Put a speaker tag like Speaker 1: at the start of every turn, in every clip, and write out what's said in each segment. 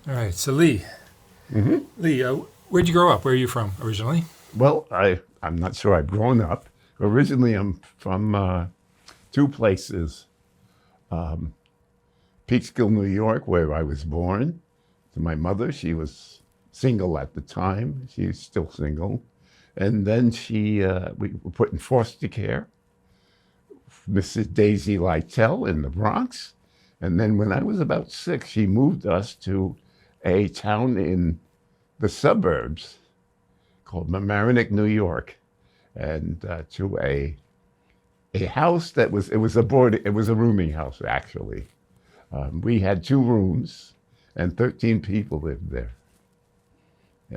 Speaker 1: All right. So Lee, Lee, where'd you grow up? Where are you from originally?
Speaker 2: Well, I'm not sure I've grown up. Originally, I'm from two places. Peekskill, New York, where I was born. To my mother, she was single at the time. She's still single. And then we were put in foster care. Mrs. Daisy Lytell in the Bronx. And then when I was about 6, she moved us to a town in the suburbs called Mamaroneck, New York, and to a house that was it was a rooming house actually. We had 2 rooms, and 13 people lived there.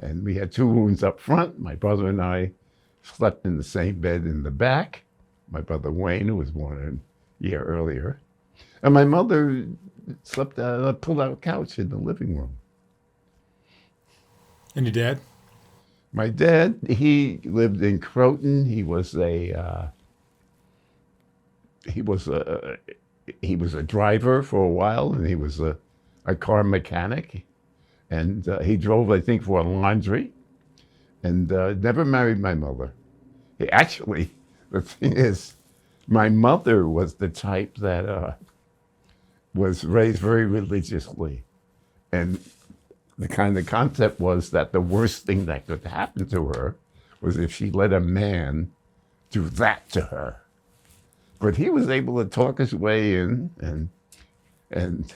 Speaker 2: And we had 2 rooms up front. My brother and I slept in the same bed in the back. My brother Wayne, who was born a year earlier, and my mother slept pulled out a couch in the living room.
Speaker 1: And your dad?
Speaker 2: My dad, he lived in Croton. He was a driver for a while, and he was a car mechanic, and he drove, I think, for a laundry, and never married my mother. He actually, the thing is, my mother was the type that was raised very religiously, and the kind of concept was that the worst thing that could happen to her was if she let a man do that to her. But he was able to talk his way in and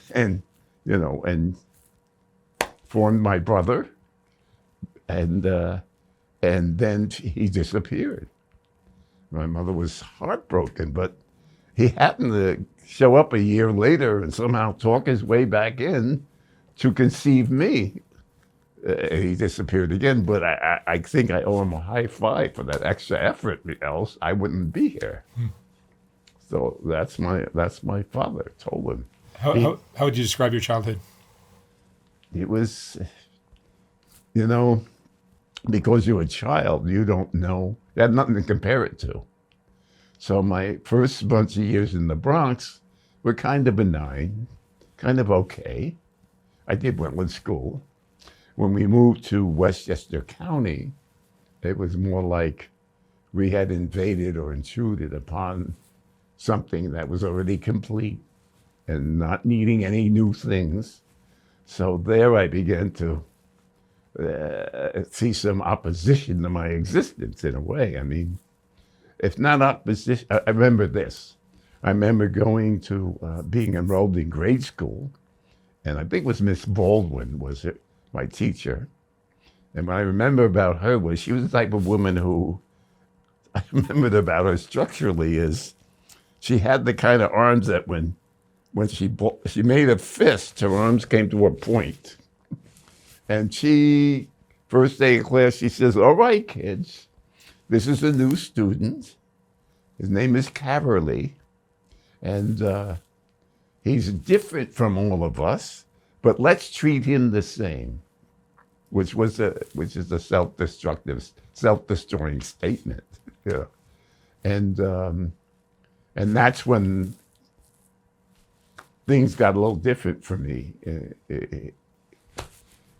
Speaker 2: formed my brother, and then he disappeared. My mother was heartbroken, but he happened to show up a year later and somehow talk his way back in to conceive me. He disappeared again, but I think I owe him a high five for that extra effort, else I wouldn't be here. So that's my father. Told him.
Speaker 1: How would you describe your childhood?
Speaker 2: It was, because you're a child, you don't know. You have nothing to compare it to. So my first bunch of years in the Bronx were kind of benign, kind of okay. I did well in school. When we moved to Westchester County, it was more like we had invaded or intruded upon something that was already complete and not needing any new things. So there I began to see some opposition to my existence in a way. I mean, if not opposition, I remember this. I remember going to being enrolled in grade school, and I think it was Miss Baldwin was my teacher. And what I remember about her was she was the type of woman who, I remembered about her structurally is she had the kind of arms that when she made a fist, her arms came to a point. And first day of class, she says, "All right, kids, this is a new student. His name is Caverly, and he's different from all of us, but let's treat him the same," which is a self-destroying statement. Yeah. And that's when things got a little different for me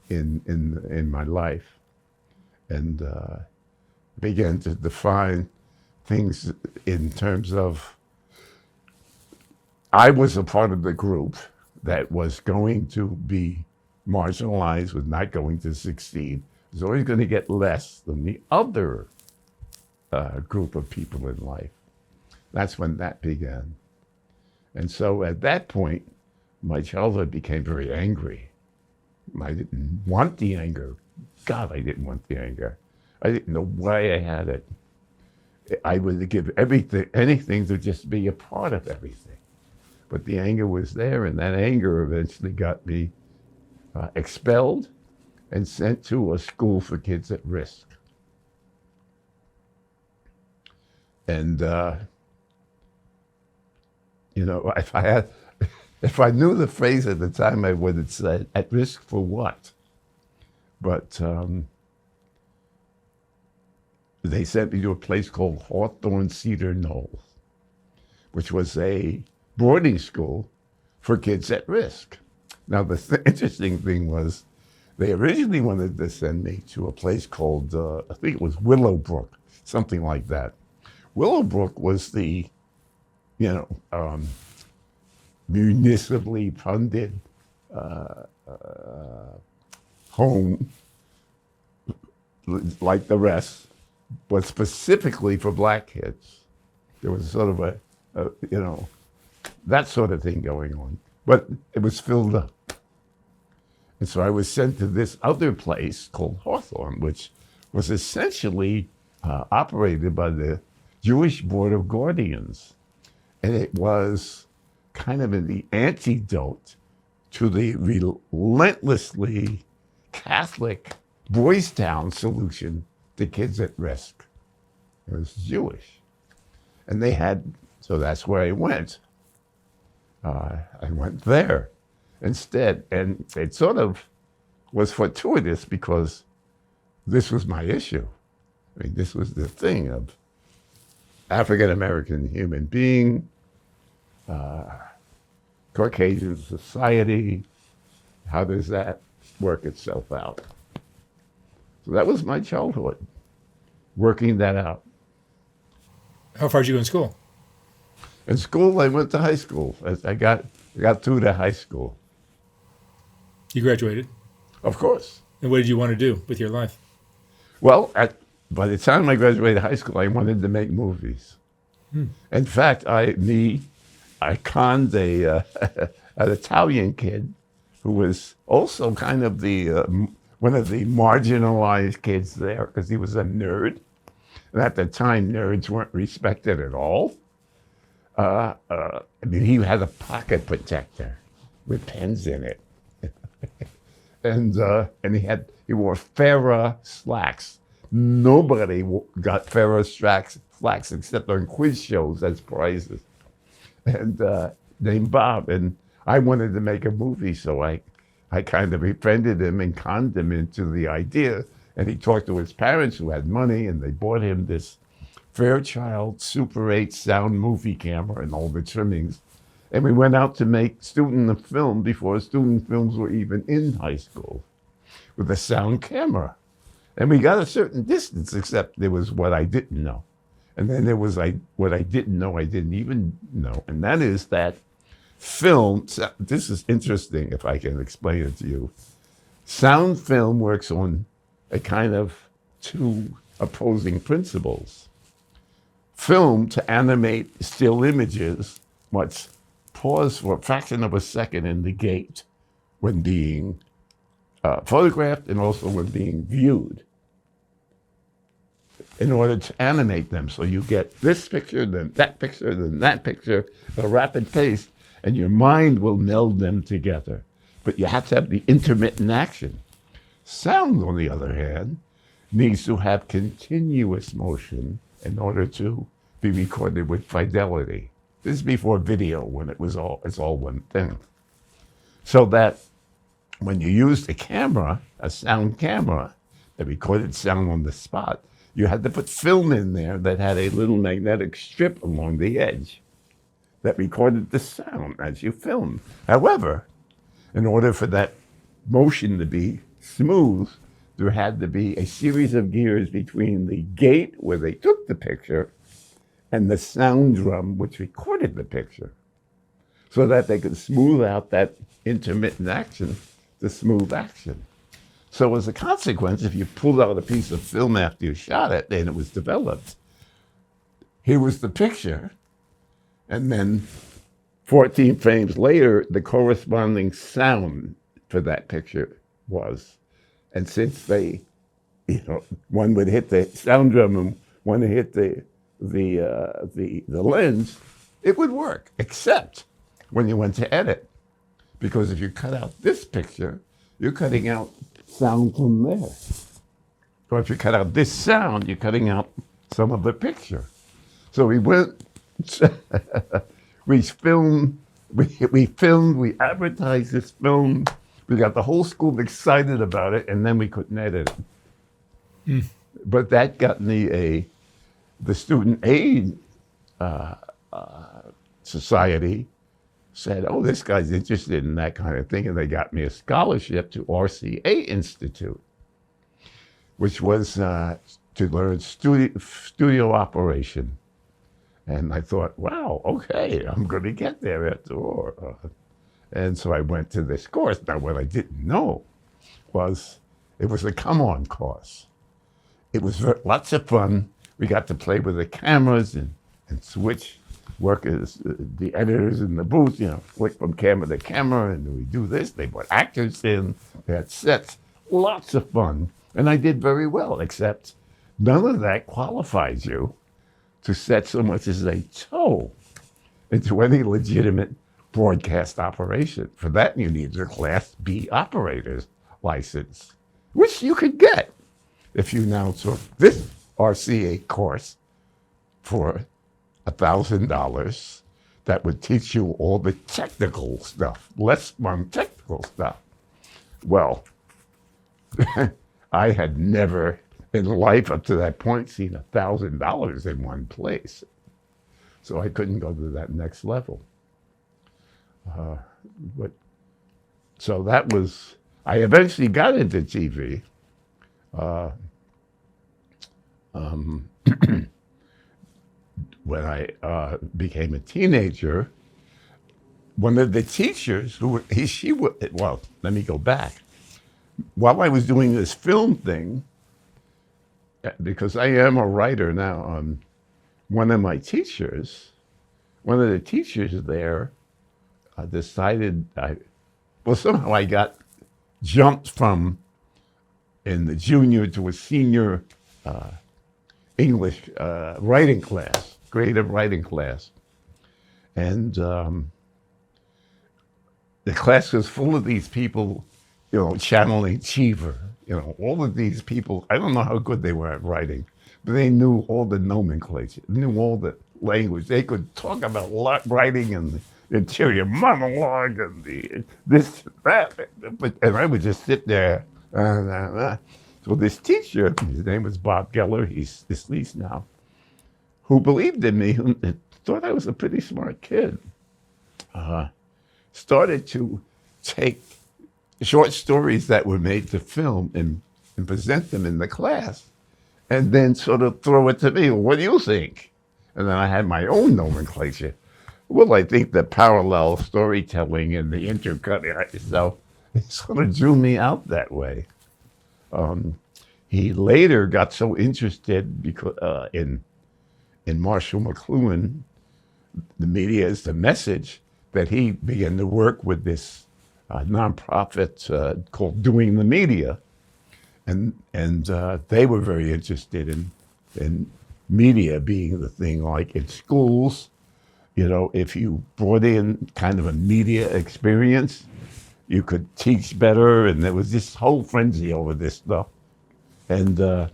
Speaker 2: in my life, and began to define things in terms of I was a part of the group that was going to be marginalized, was not going to succeed, was always going to get less than the other group of people in life. That's when that began. And so at that point, my childhood became very angry. I didn't want the anger. God, I didn't want the anger. I didn't know why I had it. I would give anything to just be a part of everything. But the anger was there, and that anger eventually got me expelled and sent to a school for kids at risk. And if I knew the phrase at the time, I would have said, "At risk for what?" But they sent me to a place called Hawthorne Cedar Knolls, which was a boarding school for kids at risk. Now, the interesting thing was they originally wanted to send me to a place called, I think it was Willowbrook, something like that. Willowbrook was the, you know, municipally funded home like the rest, but specifically for black kids. There was sort of you know, that sort of thing going on. But it was filled up. And so I was sent to this other place called Hawthorne, which was essentially operated by the Jewish Board of Guardians. And it was kind of the antidote to the relentlessly Catholic Boys Town solution to kids at risk. It was Jewish. And they had, so that's where I went. I went there instead. And it sort of was fortuitous because this was my issue. I mean, this was the thing of African-American human being, Caucasian society. How does that work itself out? So that was my childhood, working that out.
Speaker 1: How far did you go in school?
Speaker 2: In school, I went to high school. I got through to high school.
Speaker 1: You graduated.
Speaker 2: Of course.
Speaker 1: And what did you want to do with your life?
Speaker 2: Well, by the time I graduated high school, I wanted to make movies. In fact, I conned an Italian kid who was also kind of one of the marginalized kids there because he was a nerd. And at the time, nerds weren't respected at all. I mean, he had a pocket protector with pens in it. and he wore Farrah slacks. Nobody got Farrah slacks except on quiz shows as prizes. And named Bob. And I wanted to make a movie, so I kind of befriended him and conned him into the idea. And he talked to his parents who had money, and they bought him this Fairchild Super 8 sound movie camera and all the trimmings. And we went out to make student film before student films were even in high school with a sound camera. And we got a certain distance, except there was what I didn't know. And then there was what I didn't know I didn't even know. And that is that film, this is interesting if I can explain it to you. Sound film works on a kind of two opposing principles. Film, to animate still images, must pause for a fraction of a second in the gate when being photographed and also when being viewed in order to animate them. So you get this picture, then that picture, then that picture at a rapid pace, and your mind will meld them together. But you have to have the intermittent action. Sound, on the other hand, needs to have continuous motion in order to be recorded with fidelity. This is before video, when it's all one thing. So that when you used a camera, a sound camera, that recorded sound on the spot, you had to put film in there that had a little magnetic strip along the edge that recorded the sound as you filmed. However, in order for that motion to be smooth, there had to be a series of gears between the gate where they took the picture and the sound drum which recorded the picture, so that they could smooth out that intermittent action to smooth action. So as a consequence, if you pulled out a piece of film after you shot it and it was developed, here was the picture, and then 14 frames later, the corresponding sound for that picture was. And since they, one would hit the sound drum and one would hit the lens, it would work, except when you went to edit. Because if you cut out this picture, you're cutting out sound from there. Or if you cut out this sound, you're cutting out some of the picture. So we went, we filmed, we advertised this film, we got the whole school excited about it, and then we couldn't edit it. But that got me the student aid society said, oh, this guy's interested in that kind of thing. And they got me a scholarship to RCA Institute, which was to learn studio operation. And I thought, wow, okay, I'm going to get there after all. And so I went to this course. Now, what I didn't know was it was a come-on course. It was lots of fun. We got to play with the cameras and switch workers, the editors in the booth, flick from camera to camera, and we do this. They brought actors in. They had sets. Lots of fun. And I did very well, except none of that qualifies you to set so much as a toe into any legitimate broadcast operation. For that, you need a Class B operator's license, which you could get if you now took this RCA course for $1,000 that would teach you all the technical stuff, less fun technical stuff. Well, I had never in life up to that point seen $1,000 in one place. So I couldn't go to that next level. So that was, I eventually got into TV. When I became a teenager, one of the teachers well, let me go back. While I was doing this film thing, because I am a writer now, one of the teachers there decided, somehow I got jumped from in the junior to a senior English writing class, creative writing class. And the class was full of these people, channeling Cheever, all of these people. I don't know how good they were at writing, but they knew all the nomenclature, knew all the language. They could talk about writing and the interior monologue and this, that. And I would just sit there. So this teacher, his name was Bob Geller, he's deceased now, who believed in me, who thought I was a pretty smart kid, started to take short stories that were made to film and present them in the class, and then sort of throw it to me. Well, what do you think? And then I had my own nomenclature. Well, I think the parallel storytelling and the intercut, so it sort of drew me out that way. He later got so interested because in Marshall McLuhan, the media is the message, that he began to work with this nonprofit called Doing the Media, and they were very interested in media being the thing. Like in schools, if you brought in kind of a media experience, you could teach better, and there was this whole frenzy over this stuff. And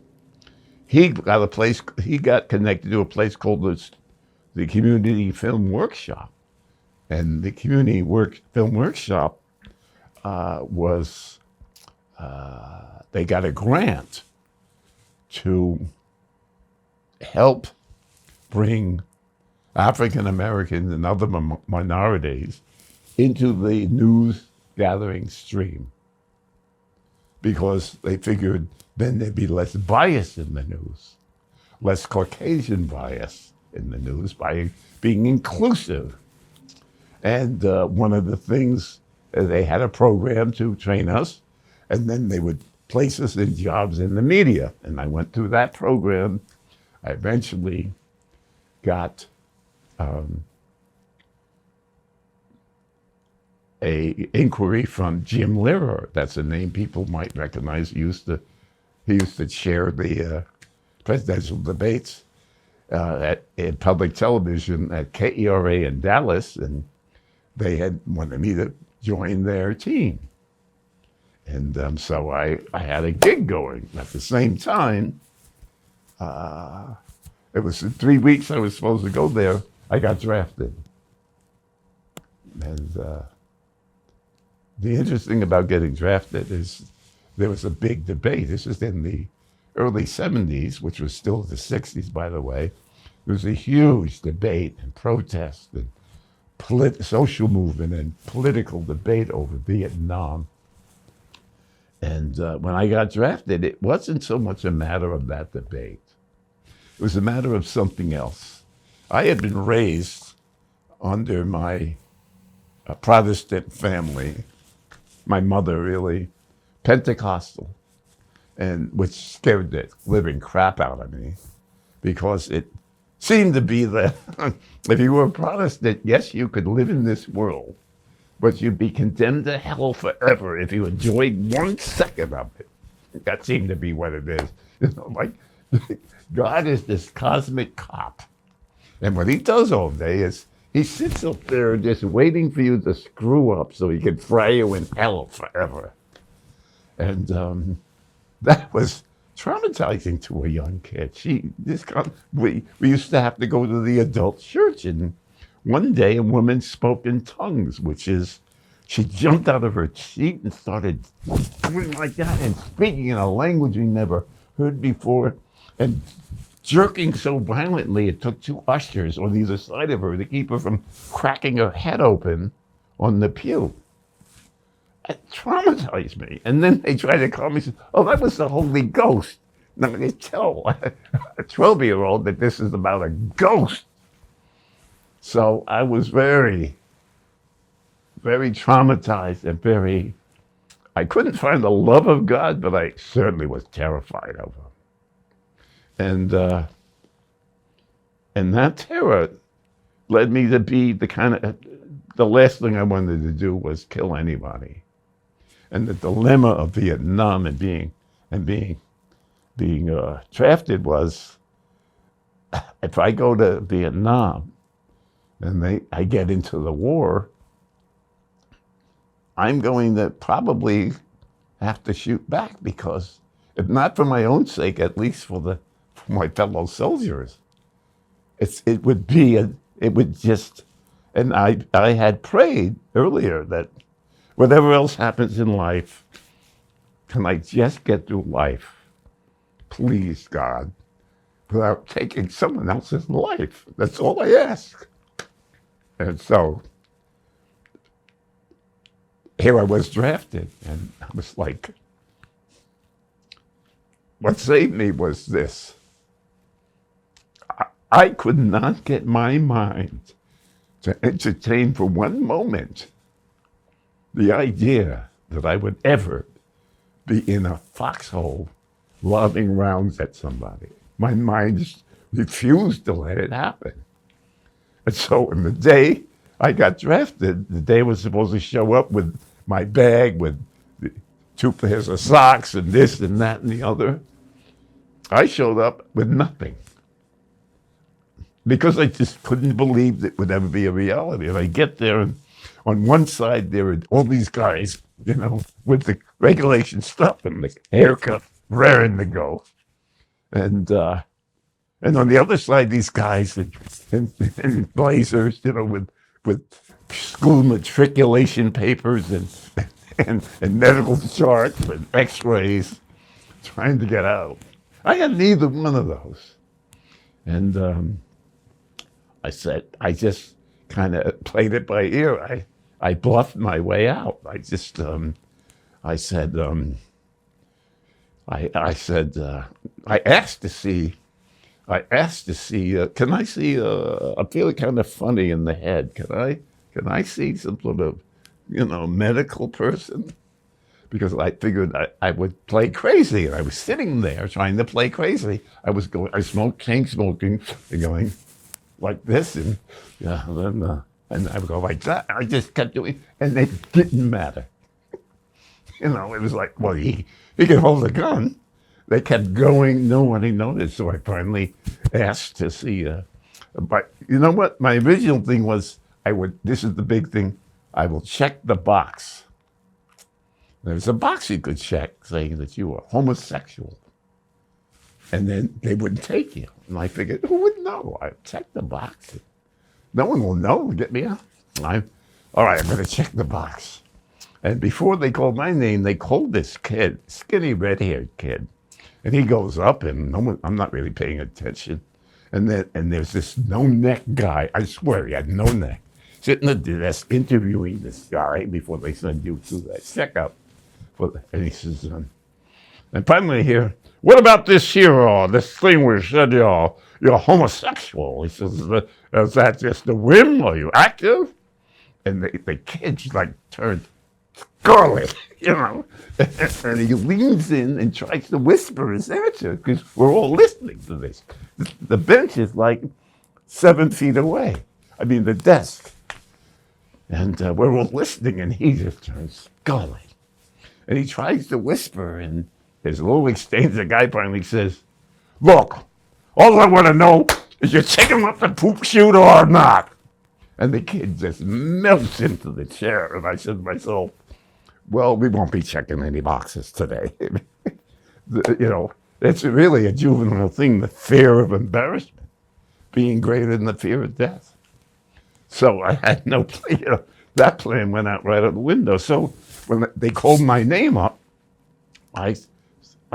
Speaker 2: he got connected to a place called the Community Film Workshop. And the Community Film Workshop they got a grant to help bring African Americans and other minorities into the news gathering stream, because they figured then there'd be less bias in the news, less Caucasian bias in the news by being inclusive. And one of the things, they had a program to train us, and then they would place us in jobs in the media. And I went through that program. I eventually got a inquiry from Jim Lehrer. That's a name people might recognize. He used to chair the presidential debates in public television at KERA in Dallas, and they had wanted me to join their team. And so I had a gig going. At the same time, it was in 3 weeks I was supposed to go there, I got drafted. And the interesting thing about getting drafted is there was a big debate. This was in the early 70s, which was still the 60s, by the way. There was a huge debate and protest and social movement and political debate over Vietnam. And when I got drafted, it wasn't so much a matter of that debate. It was a matter of something else. I had been raised under my Protestant family, my mother really, Pentecostal, and which scared the living crap out of me because it seemed to be that if you were a Protestant, yes, you could live in this world, but you'd be condemned to hell forever if you enjoyed 1 second of it. That seemed to be what it is. Like God is this cosmic cop. And what he does all day is he sits up there just waiting for you to screw up so he can fry you in hell forever. And that was traumatizing to a young kid. We used to have to go to the adult church, and one day a woman spoke in tongues, which is, she jumped out of her seat and started doing like that and speaking in a language we never heard before, and jerking so violently it took 2 ushers on either side of her to keep her from cracking her head open on the pew. It traumatized me. And then they tried to call me, oh, that was the Holy Ghost. Now they tell a 12-year-old that this is about a ghost. So I was very, very traumatized and I couldn't find the love of God, but I certainly was terrified of him. And that terror led me to be the last thing I wanted to do was kill anybody. And the dilemma of Vietnam and being drafted was, if I go to Vietnam and I get into the war, I'm going to probably have to shoot back, because if not for my own sake, at least for my fellow soldiers. It would just, and I had prayed earlier that whatever else happens in life, can I just get through life, please, God, without taking someone else's life. That's all I ask. And so here I was drafted, and I was like, what saved me was this. I could not get my mind to entertain for one moment the idea that I would ever be in a foxhole lobbing rounds at somebody. My mind just refused to let it happen. And so in the day I got drafted, the day I was supposed to show up with my bag with 2 pairs of socks and this and that and the other, I showed up with nothing. Because I just couldn't believe it would ever be a reality. And I get there, and on one side there are all these guys, with the regulation stuff and the haircut, raring to go. And on the other side, these guys in blazers, with school matriculation papers and medical charts and X-rays, trying to get out. I had neither one of those. And I said, I just kind of played it by ear. I bluffed my way out. I said, I asked to see, can I see, I'm feeling kind of funny in the head. Can I see some sort of, medical person? Because I figured I would play crazy. And I was sitting there trying to play crazy. I smoked, chain smoking, and going like this, and and I would go like that. I just kept doing, and it didn't matter. It was like, well, he can hold a gun. They kept going, nobody noticed. So I finally asked to see, but you know what? My original thing was, this is the big thing, I will check the box. There's a box you could check saying that you were homosexual. And then they wouldn't take you. And I figured, who would know? I checked the box. No one will know. Get me out. All right, I'm going to check the box. And before they called my name, they called this kid, skinny red-haired kid. And he goes up, and I'm not really paying attention. And there's this no-neck guy. I swear he had no neck. sitting at the desk interviewing this guy before they send you to that checkup. And he says, and finally here, what about this here, this thing where you said you're homosexual? He says, is that just a whim? Are you active? And the kids like turned scarlet, and he leans in and tries to whisper his answer because we're all listening to this. The bench is like 7 feet away. I mean, the desk. And we're all listening, and he just turns scarlet. And he tries to whisper, and his little exchange, the guy finally says, look, all I want to know is you're taking up the poop chute or not. And the kid just melts into the chair. And I said to myself, well, we won't be checking any boxes today. It's really a juvenile thing, the fear of embarrassment being greater than the fear of death. So I had no plan. That plan went out right out the window. So when they called my name up, I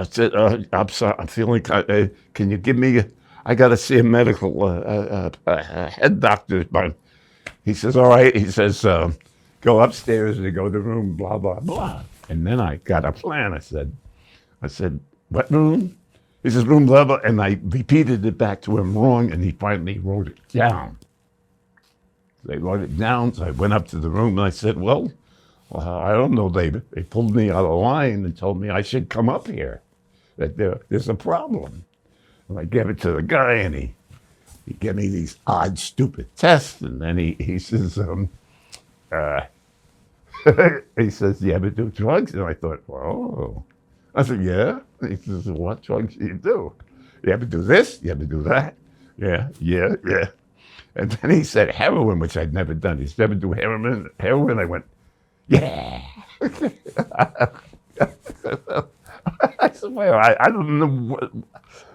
Speaker 2: said, I'm sorry, I'm feeling, can you give me, I got to see a medical head doctor. He says, all right. He says, go upstairs and go to room, blah, blah, blah. And then I got a plan. I said, what room? He says, room, blah, blah. And I repeated it back to him wrong, and he finally wrote it down. They wrote it down, so I went up to the room, and I said, well, I don't know. They pulled me out of line and told me I should come up here, that there's a problem. And I gave it to the guy, and he gave me these odd, stupid tests, and then he says, he says, you ever do drugs? And I thought, whoa. I said, yeah. And he says, what drugs do you do? You ever do this? You ever do that? Yeah. And then he said heroin, which I'd never done. He said, ever do heroin? I went, yeah. I swear, I don't know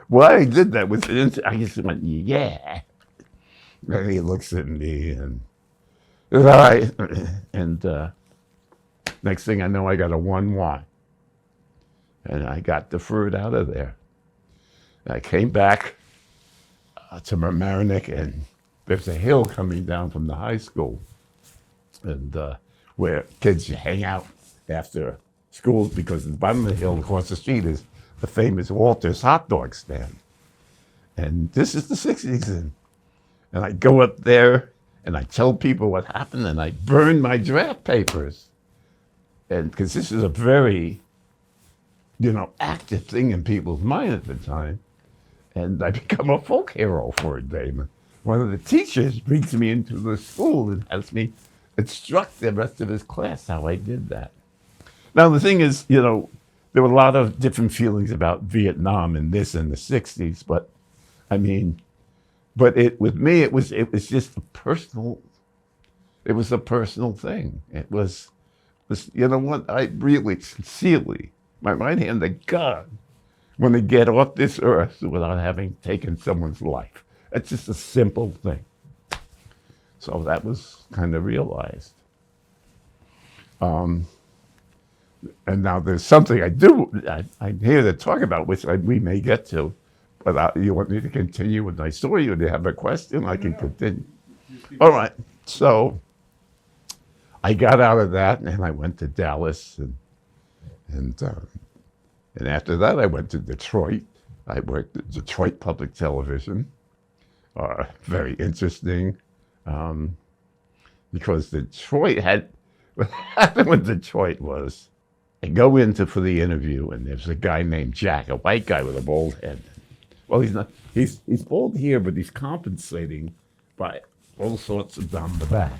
Speaker 2: why I did that. I just went, yeah. And he looks at me and, all right. And next thing I know, I got a 1Y. And I got deferred out of there. And I came back to Mamaroneck, and there's a hill coming down from the high school, and where kids hang out after school, because at the bottom of the hill across the street is the famous Walter's hot dog stand. And this is the 60s. And I go up there and I tell people what happened, and I burn my draft papers. And because this is a very, active thing in people's mind at the time. And I become a folk hero for a day. One of the teachers brings me into the school and has me instruct the rest of his class how I did that. Now, the thing is, there were a lot of different feelings about Vietnam and this in the 60s, but with me, it was just a personal thing. It was what, I really, sincerely, my right hand to God, want to get off this earth without having taken someone's life. It's just a simple thing. So that was kind of realized. And now there's something I'm here to talk about, which we may get to. But you want me to continue with my story, or do you have a question? I can continue. All right. So I got out of that, and I went to Dallas, and after that, I went to Detroit. I worked at Detroit Public Television. Very interesting, because Detroit had, what happened with Detroit was, I go into for the interview, and there's a guy named Jack, a white guy with a bald head. Well, he's not, he's bald here, but he's compensating by all sorts of down the back,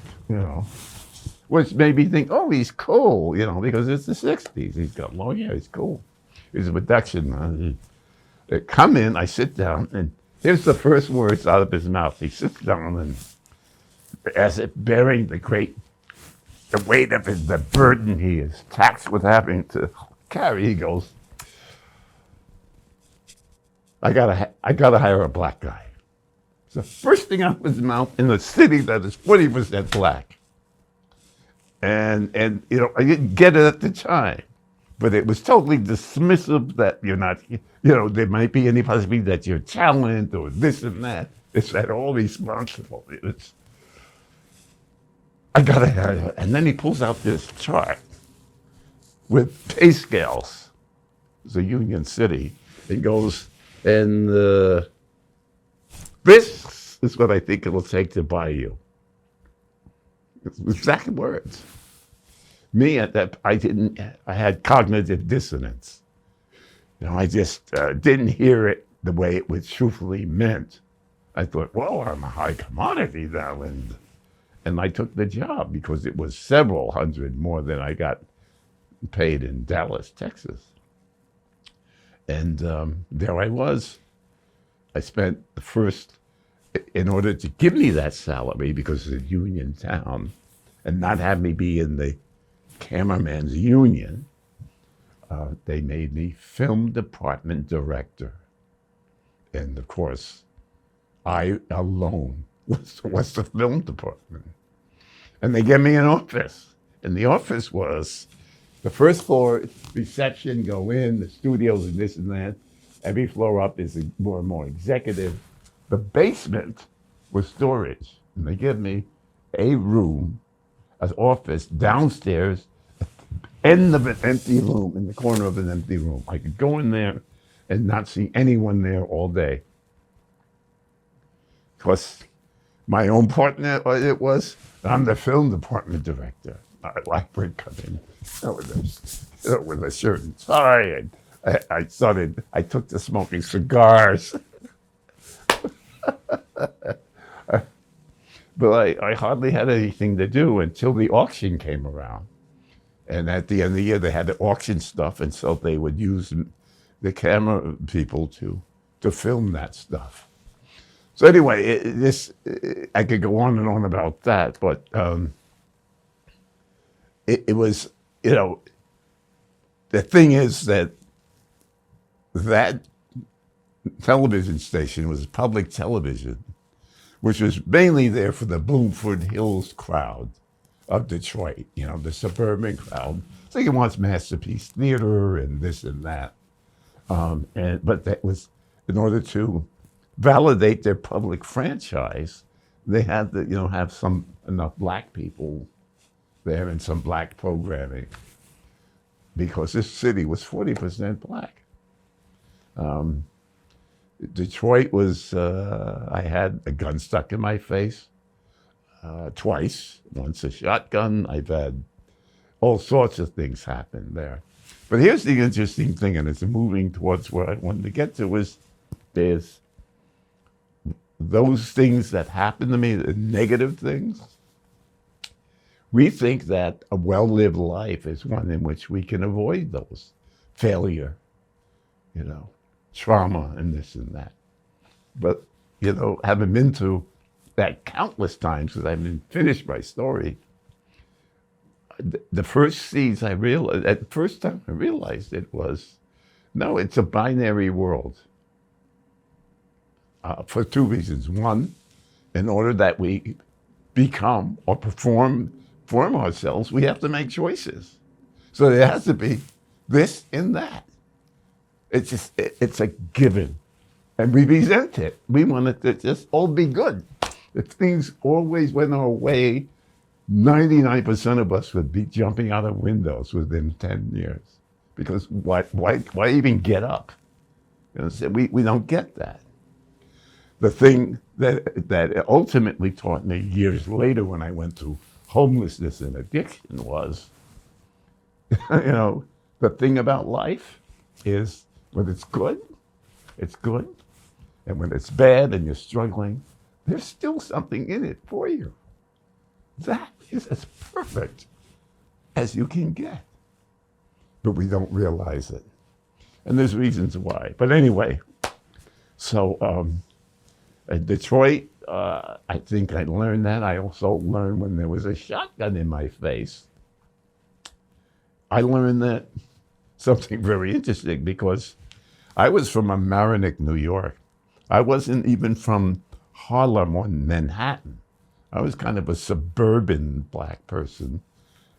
Speaker 2: which made me think, oh, he's cool, because it's the 60s. He's got long hair, he's cool. He's a production man. They come in, I sit down, and here's the first words out of his mouth. He sits down, and as if bearing the weight of the burden he is taxed with having to carry, he goes, I gotta hire a black guy. It's the first thing out of his mouth in a city that is 40% black. And I didn't get it at the time, but it was totally dismissive that you're not, there might be any possibility that you're talent or this and that. It's at all responsible. I got ahead. And then he pulls out this chart with pay scales. It's a Union City. It goes, and this is what I think it'll take to buy you. It's exact words. Me at that, I had cognitive dissonance. I just didn't hear it the way it was truthfully meant. I thought, well, I'm a high commodity now, and I took the job because it was several hundred more than I got paid in Dallas, Texas. And there I was. I spent the first, in order to give me that salary, because it's a union town, and not have me be in the cameraman's union, they made me film department director. And of course, I alone was the film department. And they gave me an office. And the office was the first floor, reception, go in, the studios and this and that. Every floor up is more and more executive. The basement was storage. And they gave me a room, an office downstairs, end of an empty room, in the corner of an empty room. I could go in there and not see anyone there all day. Because my own partner, it was, I'm the film department director. I would come in with a shirt and tie, and I took to smoking cigars. But I hardly had anything to do until the auction came around. And at the end of the year, they had to auction stuff, and so they would use the camera people to film that stuff. So anyway, I could go on and on about that, but it was, the thing is that television station was public television, which was mainly there for the Bloomfield Hills crowd of Detroit, the suburban crowd. So you watch Masterpiece Theater and this and that. But that was, in order to validate their public franchise, they had to, have enough black people there and some black programming, because this city was 40% black. Detroit was, I had a gun stuck in my face twice. Once a shotgun. I've had all sorts of things happen there. But here's the interesting thing, and it's moving towards where I wanted to get to, was there's those things that happen to me, the negative things. We think that a well-lived life is one in which we can avoid those. Failure, trauma and this and that. But, having been through that countless times, because I haven't finished my story, the first seeds at the first time I realized it was, no, it's a binary world. For two reasons. One, in order that we become or form ourselves, we have to make choices. So there has to be this and that. It's a given. And we resent it. We want it to just all be good. If things always went our way, 99% of us would be jumping out of windows within 10 years. Because why even get up? So we don't get that. The thing that ultimately taught me years later when I went through homelessness and addiction was, the thing about life is when it's good, it's good. And when it's bad and you're struggling, there's still something in it for you. That is as perfect as you can get. But we don't realize it. And there's reasons why. But anyway, so in Detroit, I think I learned that. I also learned when there was a shotgun in my face. I learned that something very interesting, because I was from Mamaroneck, New York. I wasn't even from Harlem or Manhattan. I was kind of a suburban black person.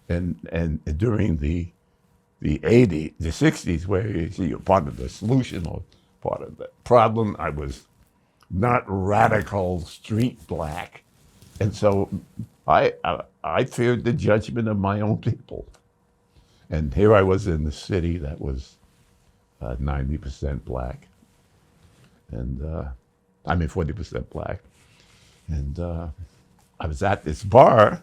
Speaker 2: And during the 80s, the 60s, where you're part of the solution or part of the problem, I was not radical street black. And so I feared the judgment of my own people. And here I was in the city that was 90% black. And I mean 40% black. And I was at this bar,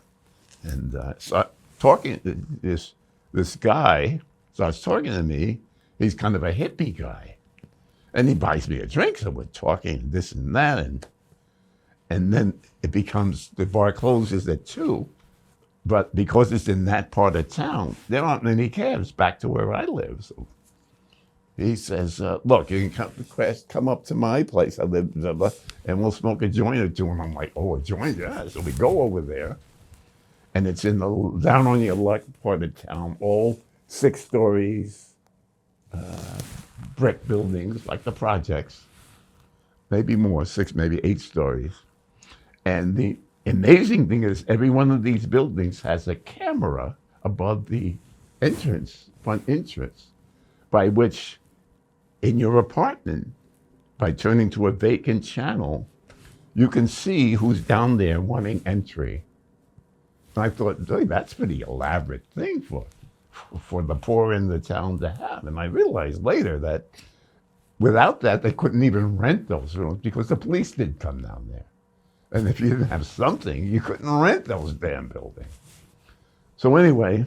Speaker 2: and so talking to this guy starts talking to me. He's kind of a hippie guy. And he buys me a drink, so we're talking this and that, and then it becomes, the bar closes at 2, but because it's in that part of town, there aren't many cabs back to where I live. So he says, look, you can come up to my place, I live, blah, blah, and we'll smoke a joint or two. And I'm like, oh, a joint, yeah. So we go over there, and it's in the, down on the left part of town, all 6 stories, brick buildings, like the projects, maybe more, 6, maybe 8 stories. And the amazing thing is every one of these buildings has a camera above the entrance, front entrance, by which in your apartment, by turning to a vacant channel, you can see who's down there wanting entry. And I thought, that's a pretty elaborate thing for the poor in the town to have. And I realized later that without that, they couldn't even rent those rooms because the police did come down there. And if you didn't have something, you couldn't rent those damn buildings. So anyway,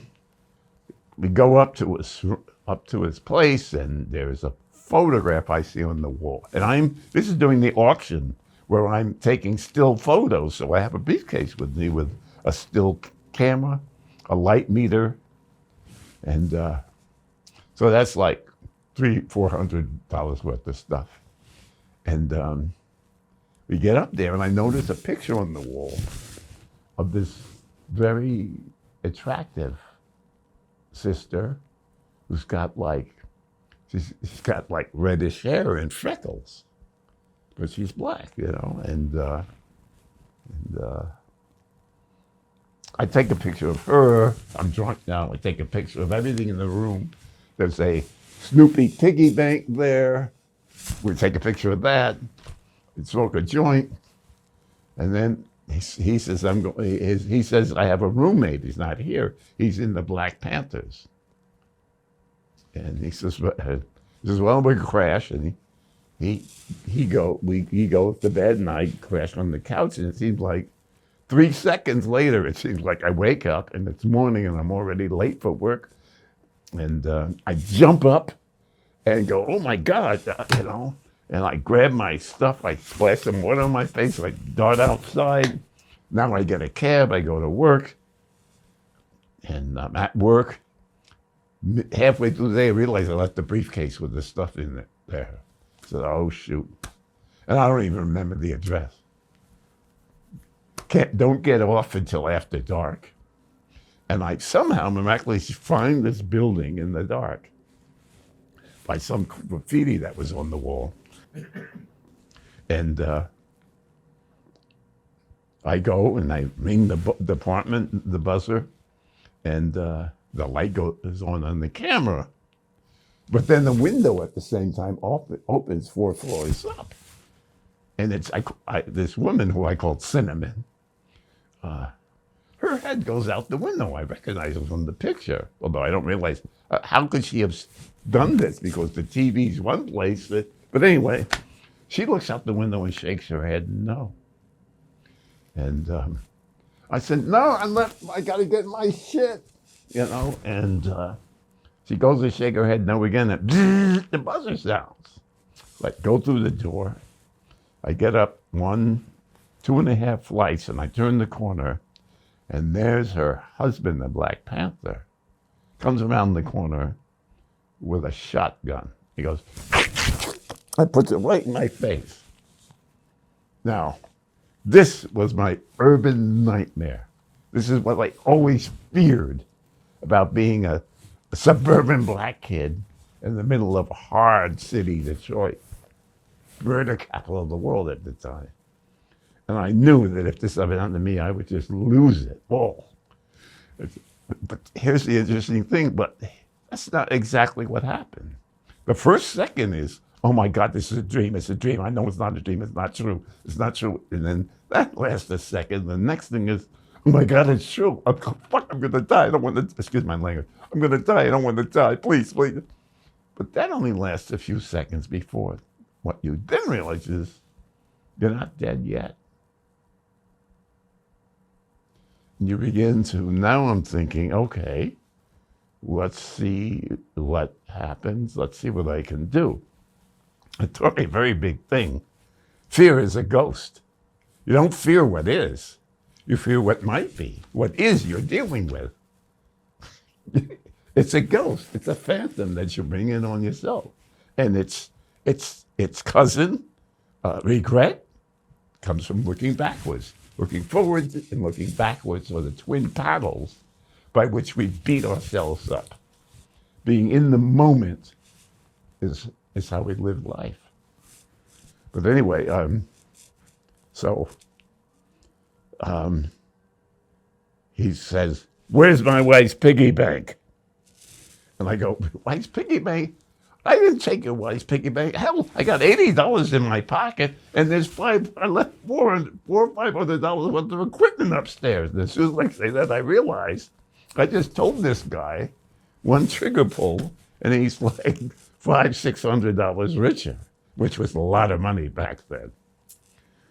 Speaker 2: we go up to his place, and there's a photograph I see on the wall. And this is during the auction where I'm taking still photos. So I have a briefcase with me with a still camera, a light meter, and so that's like $300-400 worth of stuff. And we get up there, and I notice a picture on the wall of this very attractive sister who's got like, she's got like reddish hair and freckles, but she's black, you know. And I take a picture of her. I'm drunk now. I take a picture of everything in the room. There's a Snoopy piggy bank there. We take a picture of that. We smoke a joint, and then he says, he says, I have a roommate. He's not here. He's in the Black Panthers. And he says, well, we crash, and he goes to bed, and I crash on the couch, and it seems like 3 seconds later, it seems like I wake up, and it's morning, and I'm already late for work, and I jump up and go, oh my God, you know, and I grab my stuff, I splash some water on my face, I dart outside. Now I get a cab, I go to work, and I'm at work. Halfway through the day, I realize I left the briefcase with the stuff in it there. I said, oh shoot. And I don't even remember the address. Don't get off until after dark. And I somehow miraculously find this building in the dark by some graffiti that was on the wall. And I go and I ring the department, the buzzer, and the light goes on the camera. But then the window at the same time opens 4 floors up. And it's this woman who I called Cinnamon. Her head goes out the window. I recognize her from the picture, although I don't realize how could she have done this, because the TV's one place. But anyway, she looks out the window and shakes her head no. And I said, no, I got to get my shit, you know. And she goes to shake her head no again, and the buzzer sounds. Like, go through the door. I get up 1, 2.5 flights, and I turn the corner, and there's her husband, the Black Panther, comes around the corner with a shotgun. He goes, I puts it right in my face. Now, this was my urban nightmare. This is what I always feared about being a suburban black kid in the middle of a hard city, Detroit, murder capital of the world at the time. And I knew that if this ever happened to me, I would just lose it all. But here's the interesting thing, but that's not exactly what happened. The first second is, oh my God, this is a dream, it's a dream. I know it's not a dream, it's not true, it's not true. And then that lasts a second. The next thing is, Oh my God, it's true. Fuck, I'm going to die. I don't want to, excuse my language. I'm going to die. I don't want to die. Please, please. But that only lasts a few seconds before what you then realize is you're not dead yet. And you begin to, now I'm thinking, okay, let's see what happens. Let's see what I can do. I taught me a very big thing. Fear is a ghost. You don't fear what is. You fear what might be. What is you're dealing with. It's a ghost. It's a phantom that you bring in on yourself. And its cousin, regret, comes from looking backwards. Looking forward and looking backwards are the twin paddles by which we beat ourselves up. Being in the moment is how we live life. But anyway, he says, "Where's my wife's piggy bank?" And I go, "Wife's piggy bank? I didn't take your wife's piggy bank. Hell, I got $80 in my pocket, and there's I left $400 or $500 worth of equipment upstairs." And as soon as I say that, I realize I just told this guy one trigger pull, and he's like $500-600 richer, which was a lot of money back then,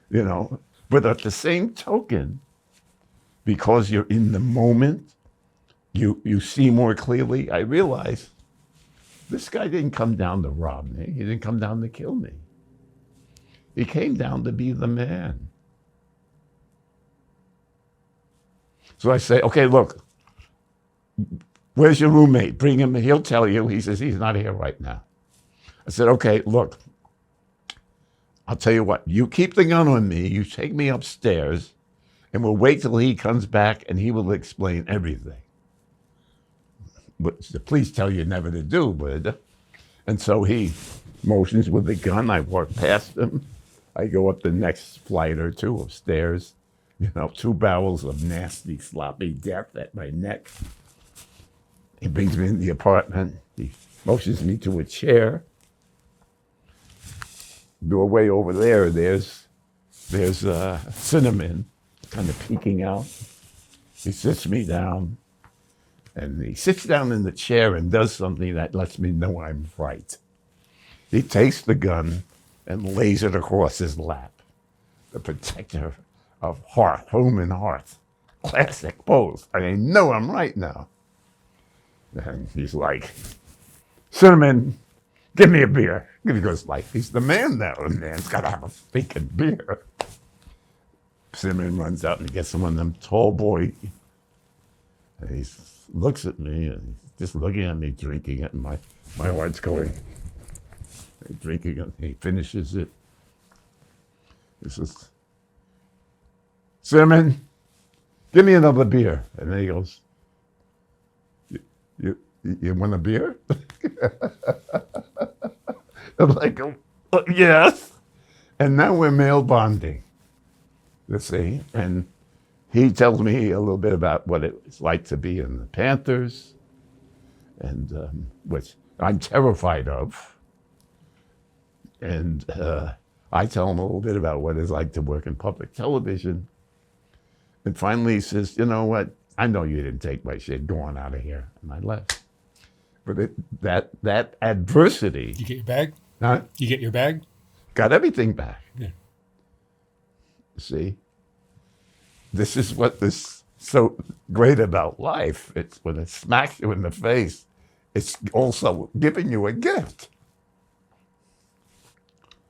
Speaker 2: you know. But at the same token, because you're in the moment, you see more clearly. I realize this guy didn't come down to rob me. He didn't come down to kill me. He came down to be the man. So I say, okay, look, where's your roommate? Bring him. He'll tell you. He says, he's not here right now. I said, okay, look, I'll tell you what. You keep the gun on me. You take me upstairs, and we'll wait till he comes back, and he will explain everything. But the police tell you never to do, but. And so he motions with the gun. I walk past him. I go up the next flight or two of stairs, 2 barrels of nasty, sloppy death at my neck. He brings me in the apartment. He motions me to a chair. Doorway over there, there's Cinnamon kind of peeking out. He sits me down, and he sits down in the chair and does something that lets me know I'm right. He takes the gun and lays it across his lap. The protector of hearth, home and hearth. Classic pose. I know I'm right now. And he's like, "Cinnamon, give me a beer." He goes like, he's the man now. The man's got to have a freaking beer. Cinnamon runs out and gets one of them tall boy. And he looks at me and he's just looking at me, drinking it, and my heart's going. Drinking it. He finishes it. He says, "Cinnamon, give me another beer." And then he goes, You want a beer?" I'm like, "Oh, yes." And now we're male bonding, you see. And he tells me a little bit about what it's like to be in the Panthers, and which I'm terrified of. And I tell him a little bit about what it's like to work in public television. And finally he says, "You know what? I know you didn't take my shit. Go on out of here." And I left. But that adversity.
Speaker 1: You get your bag?
Speaker 2: Huh?
Speaker 1: You get your bag?
Speaker 2: Got everything back.
Speaker 1: Yeah.
Speaker 2: See? This is what is so great about life. It's when it smacks you in the face, it's also giving you a gift.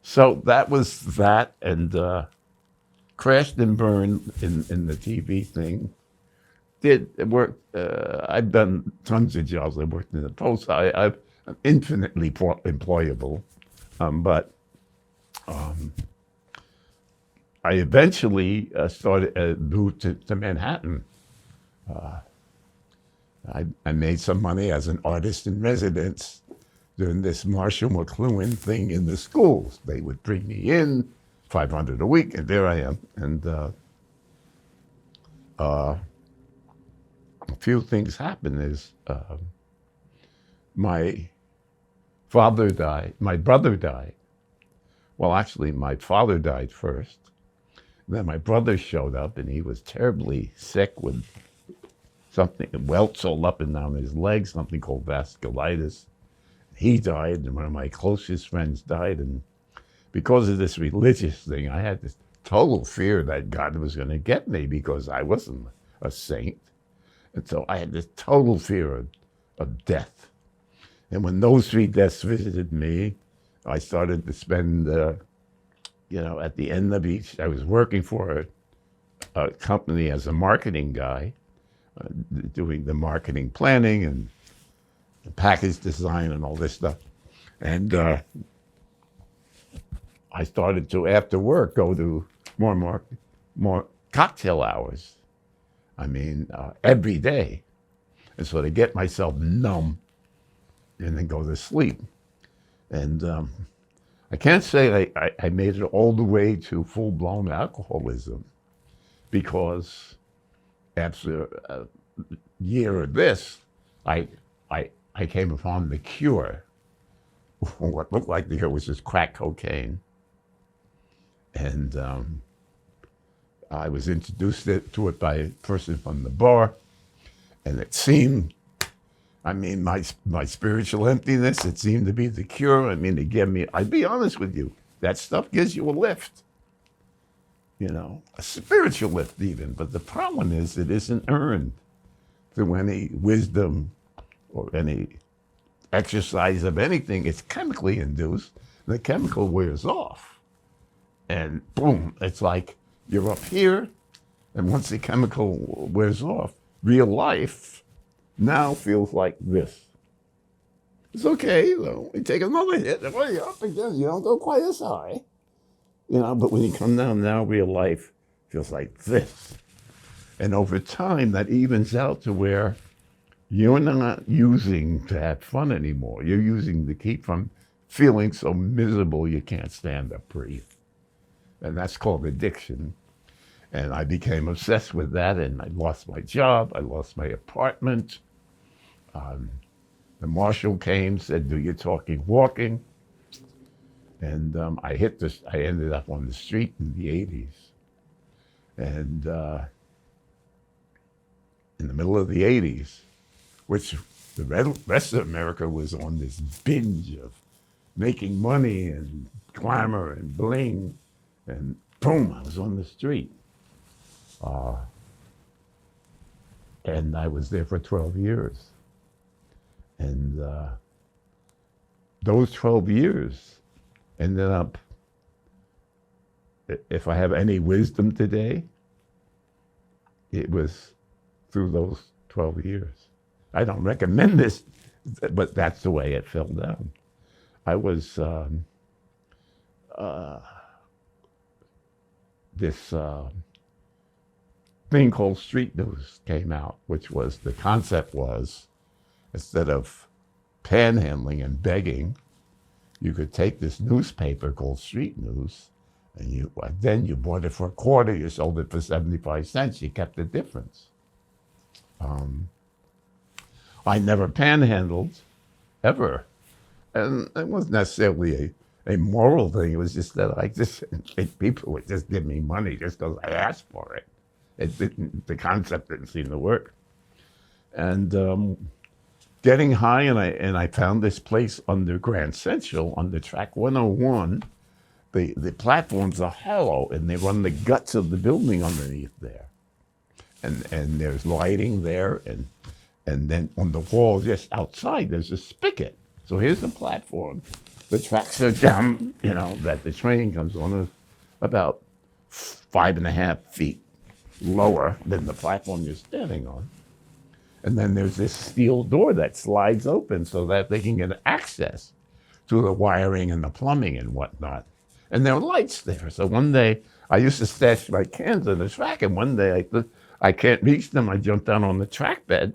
Speaker 2: So that was that, and crashed and burned in the TV thing. Did work. I've done tons of jobs. I worked in the post. I'm infinitely employable, but I eventually moved to Manhattan. I made some money as an artist in residence doing this Marshall McLuhan thing in the schools. They would bring me in, $500 a week, and there I am. And a few things happened is my father died, my brother died. Well, actually, my father died first, Then my brother showed up, and he was terribly sick with something, welts all up and down his legs, something called vasculitis. He died, and one of my closest friends died. And because of this religious thing, I had this total fear that God was going to get me because I wasn't a saint. And so I had this total fear of death. And when those three deaths visited me, I started to spend, at the end of each, I was working for a company as a marketing guy, doing the marketing planning and the package design and all this stuff. And I started to, after work, go to more cocktail hours. I mean, every day. And so to get myself numb and then go to sleep. And I can't say I made it all the way to full-blown alcoholism, because after a year of this, I came upon the cure. What looked like the cure was just crack cocaine. And I was introduced to it by a person from the bar, and it seemed, I mean, my spiritual emptiness, it seemed to be the cure. I mean, it gave me, I'd be honest with you, that stuff gives you a lift, a spiritual lift even. But the problem is it isn't earned through any wisdom or any exercise of anything. It's chemically induced. The chemical wears off. And boom, it's like you're up here, and once the chemical wears off, real life now feels like this. It's okay, though. You take another hit, and you're up again. You don't go quite as high. But when you come down now, real life feels like this. And over time, that evens out to where you're not using to have fun anymore. You're using to keep from feeling so miserable you can't stand up, breathe. And that's called addiction. And I became obsessed with that, and I lost my job. I lost my apartment. The marshal came, said, "Do you talking, walking?" And I ended up on the street in the 80s. And in the middle of the 80s, which the rest of America was on this binge of making money and glamour and bling, and boom, I was on the street. And I was there for 12 years. And those 12 years ended up, if I have any wisdom today, it was through those 12 years. I don't recommend this, but that's the way it fell down. I was, this thing called street news came out, which was, the concept was, instead of panhandling and begging, you could take this newspaper called street news, and then you bought it for a quarter, you sold it for 75 cents, you kept the difference. I never panhandled, ever. And it wasn't necessarily a moral thing. It was just that people would just give me money just because I asked for it. The concept didn't seem to work. And getting high, and I found this place under Grand Central, under track 101. The platforms are hollow, and they run the guts of the building underneath there. And there's lighting there, and then on the wall just outside, there's a spigot. So here's the platform. The tracks are down, that the train comes on, about 5.5 feet lower than the platform you're standing on. And then there's this steel door that slides open so that they can get access to the wiring and the plumbing and whatnot. And there are lights there. So one day, I used to stash my cans on the track, and one day I can't reach them. I jump down on the track bed,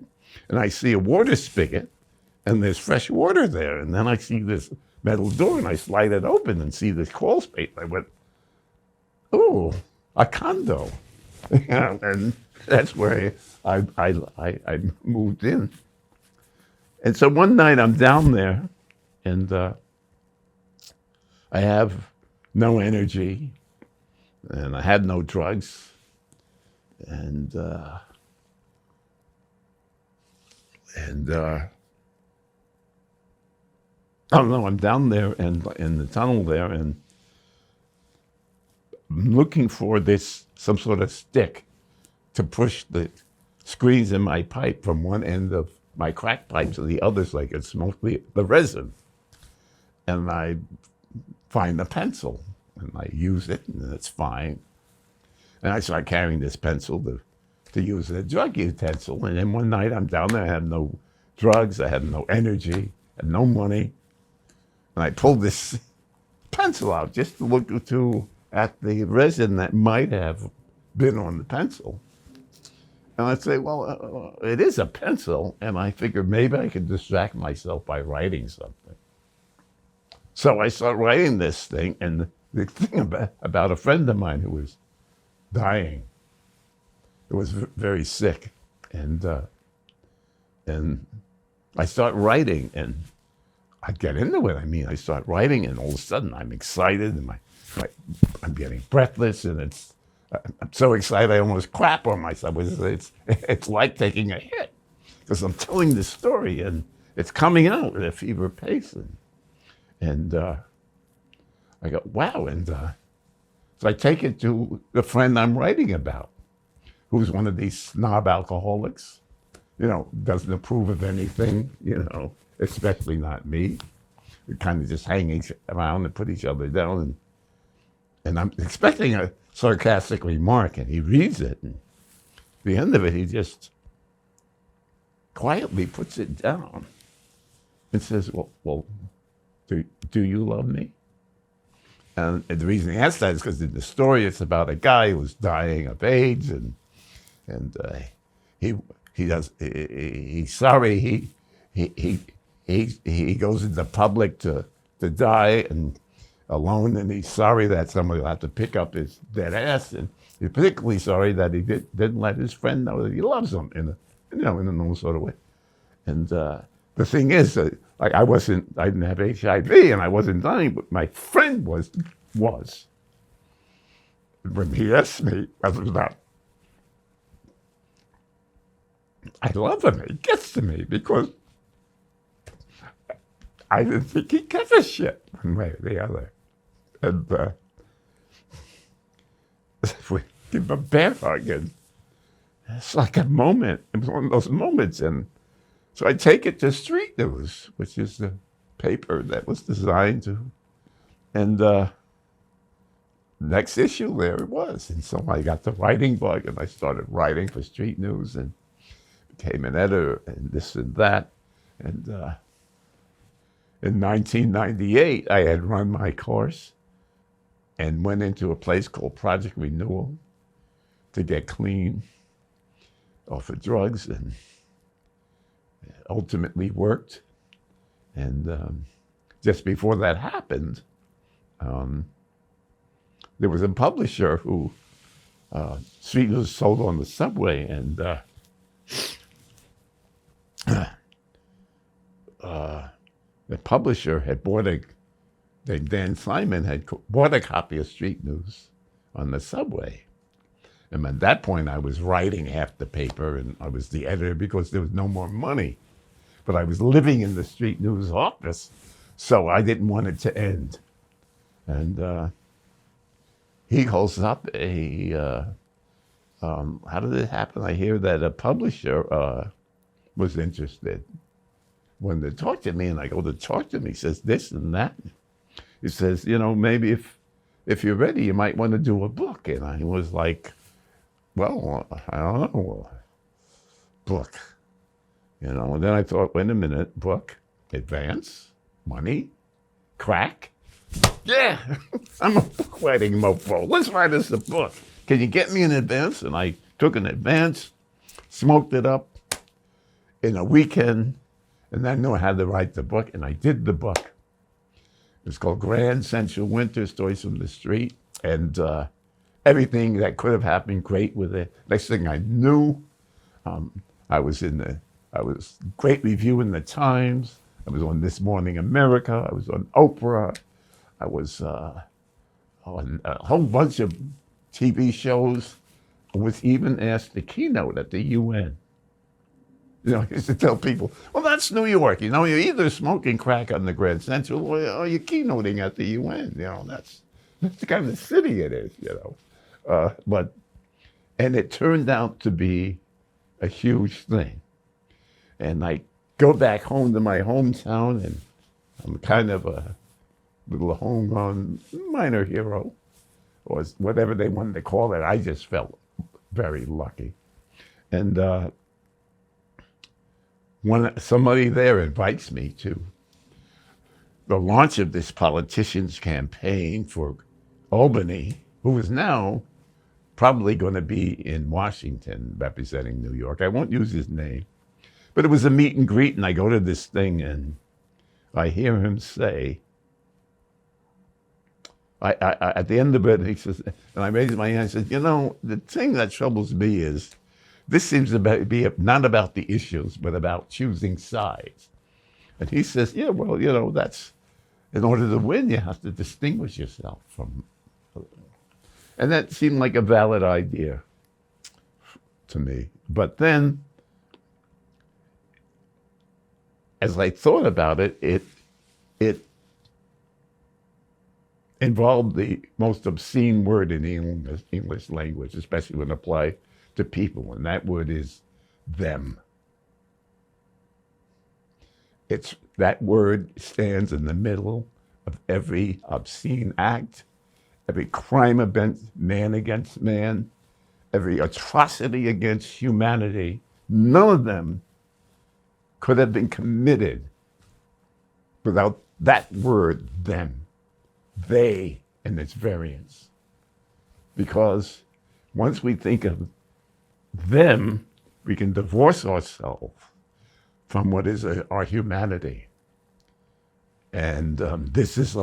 Speaker 2: and I see a water spigot, and there's fresh water there. And then I see this metal door, and I slide it open and see this crawl space. I went, "Oh, a condo." And that's where I moved in. And so one night I'm down there, and I have no energy. and I had no drugs. And I don't know, I'm down there and in the tunnel there, and I'm looking for some sort of stick to push the screens in my pipe from one end of my crack pipe to the other so I could smoke the resin. And I find a pencil, and I use it, and it's fine. And I start carrying this pencil to use as a drug utensil. And then one night I'm down there, I had no drugs, I had no energy, had no money. And I pulled this pencil out just to look at the resin that might have been on the pencil. And I'd say, well, it is a pencil. And I figured maybe I could distract myself by writing something. So I start writing this thing. And the thing about a friend of mine who was dying, who was very sick. And I start writing, and I get into it. I mean, I start writing, and all of a sudden I'm excited, and I'm getting breathless, and I'm so excited I almost crap on myself. It's like taking a hit, because I'm telling this story, and it's coming out at a fever pace. And I go, wow. And so I take it to the friend I'm writing about, who's one of these snob alcoholics, doesn't approve of anything, especially not me. We kind of just hang around and put each other down. And I'm expecting a sarcastic remark, and he reads it. And at the end of it, he just quietly puts it down and says, well, do you love me? And the reason he asked that is because in the story, it's about a guy who was dying of AIDS, and he's sorry he goes into public to die and alone, and he's sorry that somebody will have to pick up his dead ass, and he's particularly sorry that he didn't let his friend know that he loves him in a normal sort of way. And the thing is, I didn't have HIV and I wasn't dying, but my friend was. When he asked me whether or not I love him, he gets to me because I didn't think he gave a shit one way or the other. And we give him a bear hug, and it's like a moment. It was one of those moments. And so I take it to Street News, which is the paper that was designed to, and next issue there it was. And so I got the writing bug, and I started writing for Street News and became an editor and this and that. And in 1998, I had run my course and went into a place called Project Renewal to get clean off of drugs, and ultimately worked. And just before that happened, there was a publisher who Street News sold on the subway, and the publisher had Dan Simon had bought a copy of Street News on the subway. And at that point, I was writing half the paper, and I was the editor because there was no more money. But I was living in the Street News office, so I didn't want it to end. And he calls up how did it happen? I hear that a publisher was interested. Wanted to talk to me, and I go to talk to him. He says this and that. He says, maybe if you're ready, you might want to do a book. And I was like, well, I don't know, book. And then I thought, wait a minute, book, advance, money, crack. Yeah, I'm a book writing mofo. Let's write us a book. Can you get me an advance? And I took an advance, smoked it up in a weekend, and then I knew how to write the book, and I did the book. It's called Grand Central Winter, Stories from the Street, and everything that could have happened great with it. Next thing I knew, I was great review in the Times. I was on This Morning America. I was on Oprah. I was on a whole bunch of TV shows, was even asked the keynote at the UN. You know, I used to tell people, well, that's New York. You know, you're either smoking crack on the Grand Central or you're keynoting at the UN. You know, that's the kind of city it is, you know. And it turned out to be a huge thing. And I go back home to my hometown, and I'm kind of a little homegrown minor hero, or whatever they wanted to call it. I just felt very lucky. And when somebody there invites me to the launch of this politician's campaign for Albany, who is now probably going to be in Washington representing New York. I won't use his name. But it was a meet and greet, and I go to this thing, and I hear him say, at the end of it, he says, and I raise my hand and said, you know, the thing that troubles me is this seems to be not about the issues, but about choosing sides. And he says, yeah, well, you know, that's, in order to win, you have to distinguish yourself from. And that seemed like a valid idea to me. But then, as I thought about it, it involved the most obscene word in the English language, especially when applied to people, and that word is them. That word stands in the middle of every obscene act, every crime against man, every atrocity against humanity. None of them could have been committed without that word, them, they, and its variants. Because once we think of them, we can divorce ourselves from what is our humanity. And this is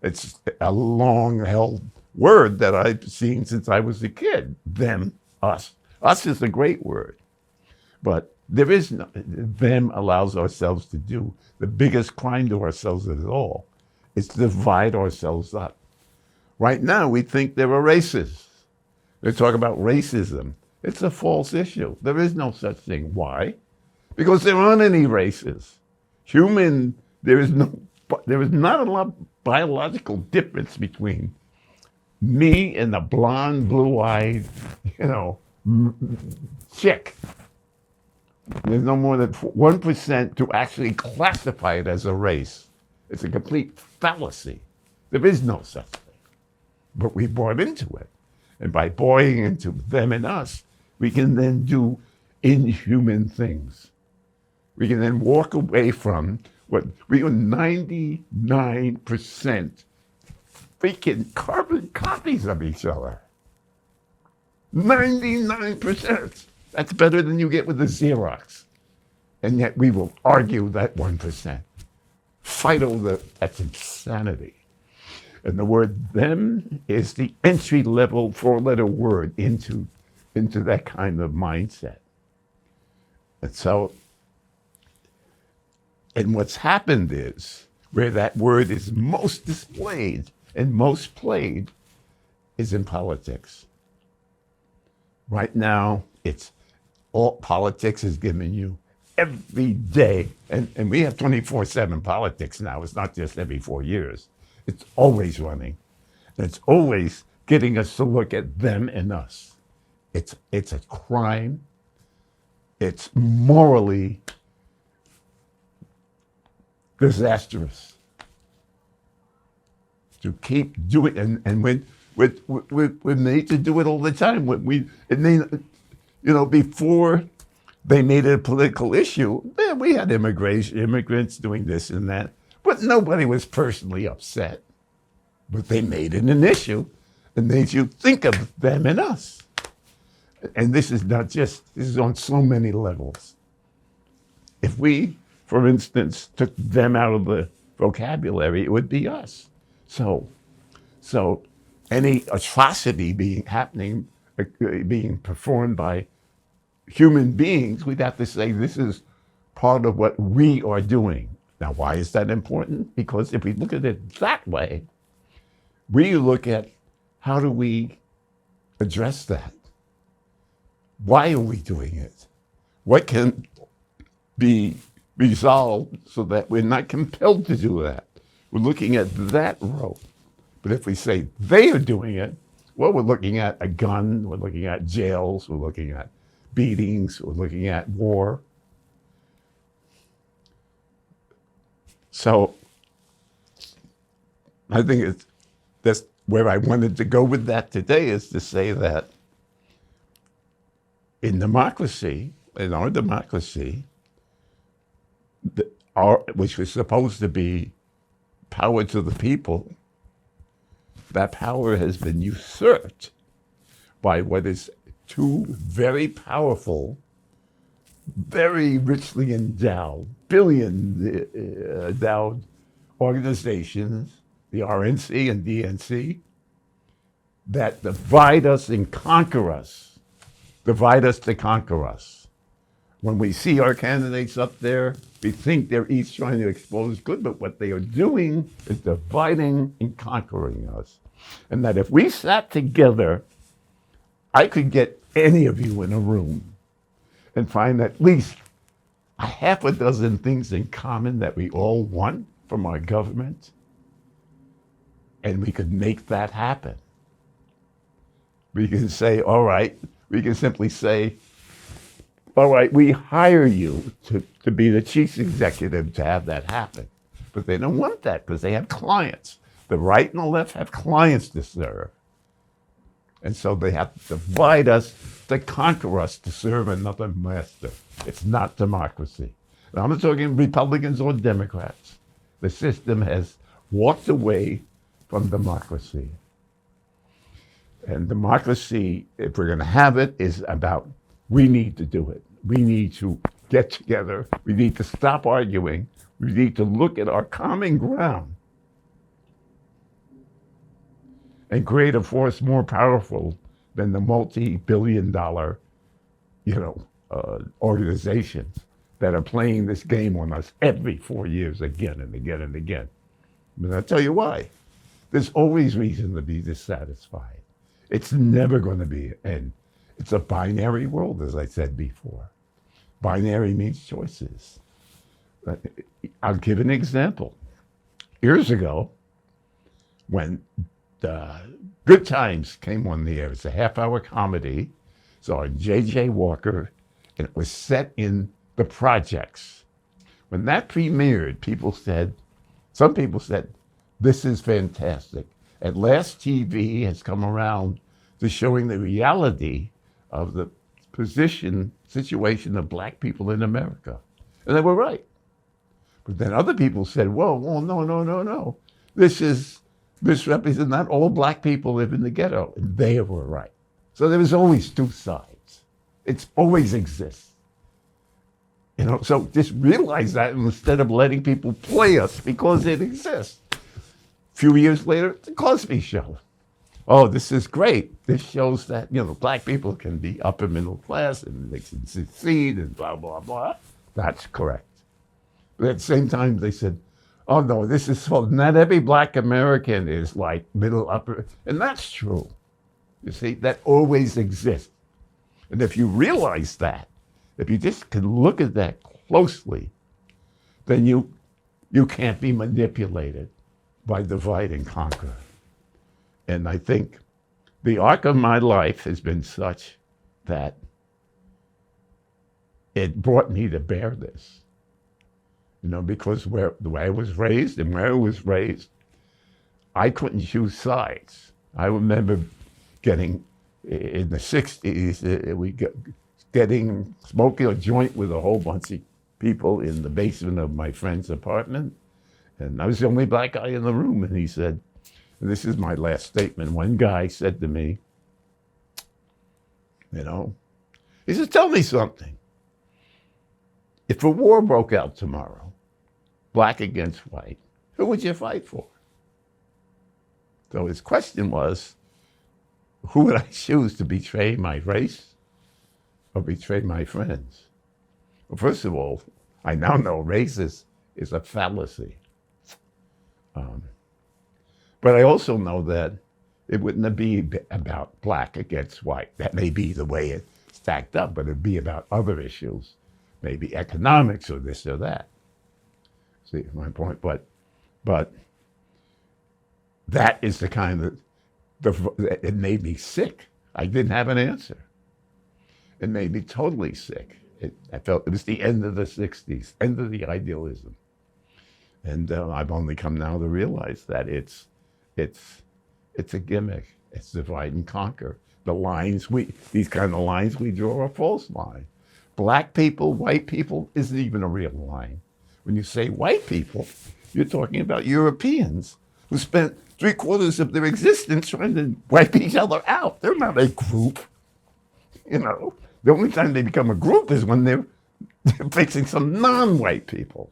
Speaker 2: it's a long-held word that I've seen since I was a kid. Them, us. Us is a great word. But there is no, them allows ourselves to do the biggest crime to ourselves of all. It's to divide ourselves up. Right now, we think there are races. They talk about racism. It's a false issue. There is no such thing. Why? Because there aren't any races. There is not a lot of biological difference between me and the blonde, blue-eyed, chick. There's no more than 1% to actually classify it as a race. It's a complete fallacy. There is no such thing. But we bought into it. And by buying into them and us, we can then do inhuman things. We can then walk away from what we are 99% freaking carbon copies of each other. 99%. That's better than you get with the Xerox. And yet we will argue that 1%. Fight over that's insanity. And the word them is the entry-level four-letter word into that kind of mindset. And so, and what's happened is, where that word is most displayed and most played is in politics. Right now, it's all politics is giving you every day, and we have 24/7 politics now. It's not just every 4 years. It's always running. And it's always getting us to look at them and us. It's a crime. It's morally disastrous to keep doing, and we need to do it all the time. Before they made it a political issue, we had immigrants doing this and that, but nobody was personally upset. But they made it an issue and made you think of them and us. And this is on so many levels. If we, for instance, took them out of the vocabulary, it would be us. So any atrocity being performed by human beings, we'd have to say this is part of what we are doing. Now, why is that important? Because if we look at it that way, we look at how do we address that? Why are we doing it? What can be resolved so that we're not compelled to do that? We're looking at that road. But if we say they are doing it, well, we're looking at a gun, we're looking at jails, we're looking at beatings, we're looking at war. So I think that's where I wanted to go with that today, is to say that in democracy, in our democracy, which was supposed to be power to the people, that power has been usurped by what is two very powerful, very richly endowed, endowed organizations, the RNC and DNC, that divide us and conquer us, divide us to conquer us. When we see our candidates up there, we think they're each trying to expose good, but what they are doing is dividing and conquering us. And that if we sat together, I could get any of you in a room and find at least a half a dozen things in common that we all want from our government, and we could make that happen. We can say, all right, we can simply say, all right, we hire you to be the chief executive to have that happen. But they don't want that because they have clients. The right and the left have clients to serve. And so they have to divide us to conquer us to serve another master. It's not democracy. And I'm not talking Republicans or Democrats. The system has walked away from democracy. And democracy, if we're going to have it, is about we need to do it. We need to get together. We need to stop arguing. We need to look at our common ground and create a force more powerful than the multi-billion-dollar, organizations that are playing this game on us every 4 years again and again and again. But I'll tell you why. There's always reason to be dissatisfied. It's never going to be an end. It's a binary world, as I said before. Binary means choices. I'll give an example. Years ago, when Good Times came on the air, it's a half-hour comedy, starring J.J. Walker, and it was set in the projects. When that premiered, some people said, this is fantastic. At last, TV has come around to showing the reality of the situation of black people in America. And they were right. But then other people said, whoa, no. This represents not all black people live in the ghetto. And they were right. So there was always two sides. It always exists. So just realize that instead of letting people play us because it exists. A few years later, the Cosby Show. Oh, this is great. This shows that, black people can be upper middle class and they can succeed and blah, blah, blah. That's correct. But at the same time, they said, oh, no, this is false. Not every black American is like middle, upper. And that's true. You see, that always exists. And if you realize that, if you just can look at that closely, then you can't be manipulated by divide and conquer. And I think the arc of my life has been such that it brought me to bear this. Because the way I was raised and where I was raised, I couldn't choose sides. I remember getting, in the 60s, smoking a joint with a whole bunch of people in the basement of my friend's apartment. And I was the only black guy in the room. And he said, and this is my last statement, one guy said to me, he said, tell me something. If a war broke out tomorrow, black against white, who would you fight for? So his question was, who would I choose to betray my race or betray my friends? Well, first of all, I now know race is a fallacy. But I also know that It wouldn't be about black against white. That may be the way it stacked up, but it'd be about other issues, maybe economics or this or that. See my point? But that is the kind of, it made me sick. I didn't have an answer. It made me totally sick. I felt it was the end of the 60s, end of the idealism. And I've only come now to realize that it's a gimmick. It's divide and conquer. These kind of lines we draw are false line. Black people, white people isn't even a real line. When you say white people, you're talking about Europeans who spent 3/4 of their existence trying to wipe each other out. They're not a group. You know, the only time they become a group is when they're facing some non-white people.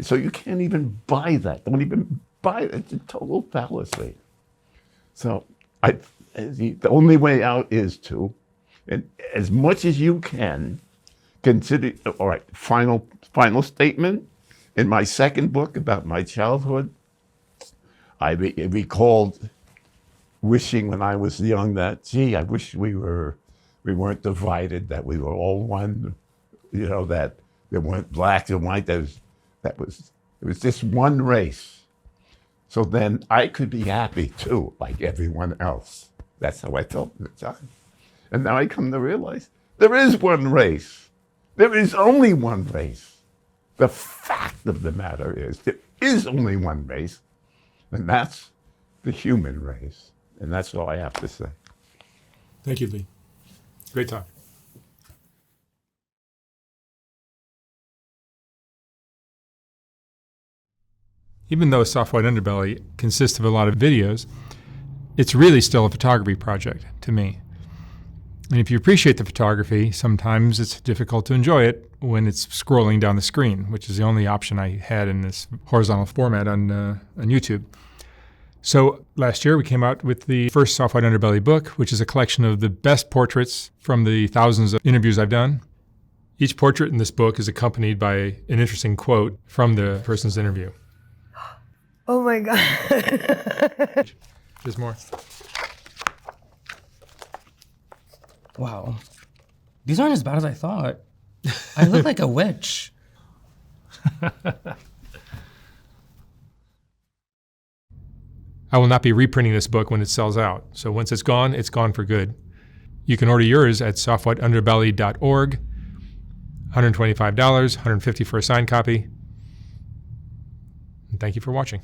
Speaker 2: So you can't even buy that. Don't even buy it. It's a total fallacy. So the only way out is to, and as much as you can, consider, all right, final statement. In my second book about my childhood, I recalled wishing when I was young that, gee, I wish we weren't divided, that we were all one, you know, that there weren't blacks and white, it was just one race. So then I could be happy too, like everyone else. That's how I felt at the time. And now I come to realize there is one race. There is only one race. The fact of the matter is there is only one race, and that's the human race. And that's all I have to say.
Speaker 1: Thank you, Lee. Great talk. Even though Soft White Underbelly consists of a lot of videos, it's really still a photography project to me. And if you appreciate the photography, sometimes it's difficult to enjoy it when it's scrolling down the screen, which is the only option I had in this horizontal format on YouTube. So last year we came out with the first Soft White Underbelly book, which is a collection of the best portraits from the thousands of interviews I've done. Each portrait in this book is accompanied by an interesting quote from the person's interview.
Speaker 3: Oh my God.
Speaker 1: There's more.
Speaker 4: Wow. These aren't as bad as I thought. I look like a witch.
Speaker 1: I will not be reprinting this book when it sells out. So once it's gone for good. You can order yours at softwhiteunderbelly.org. $125, $150 for a signed copy. And thank you for watching.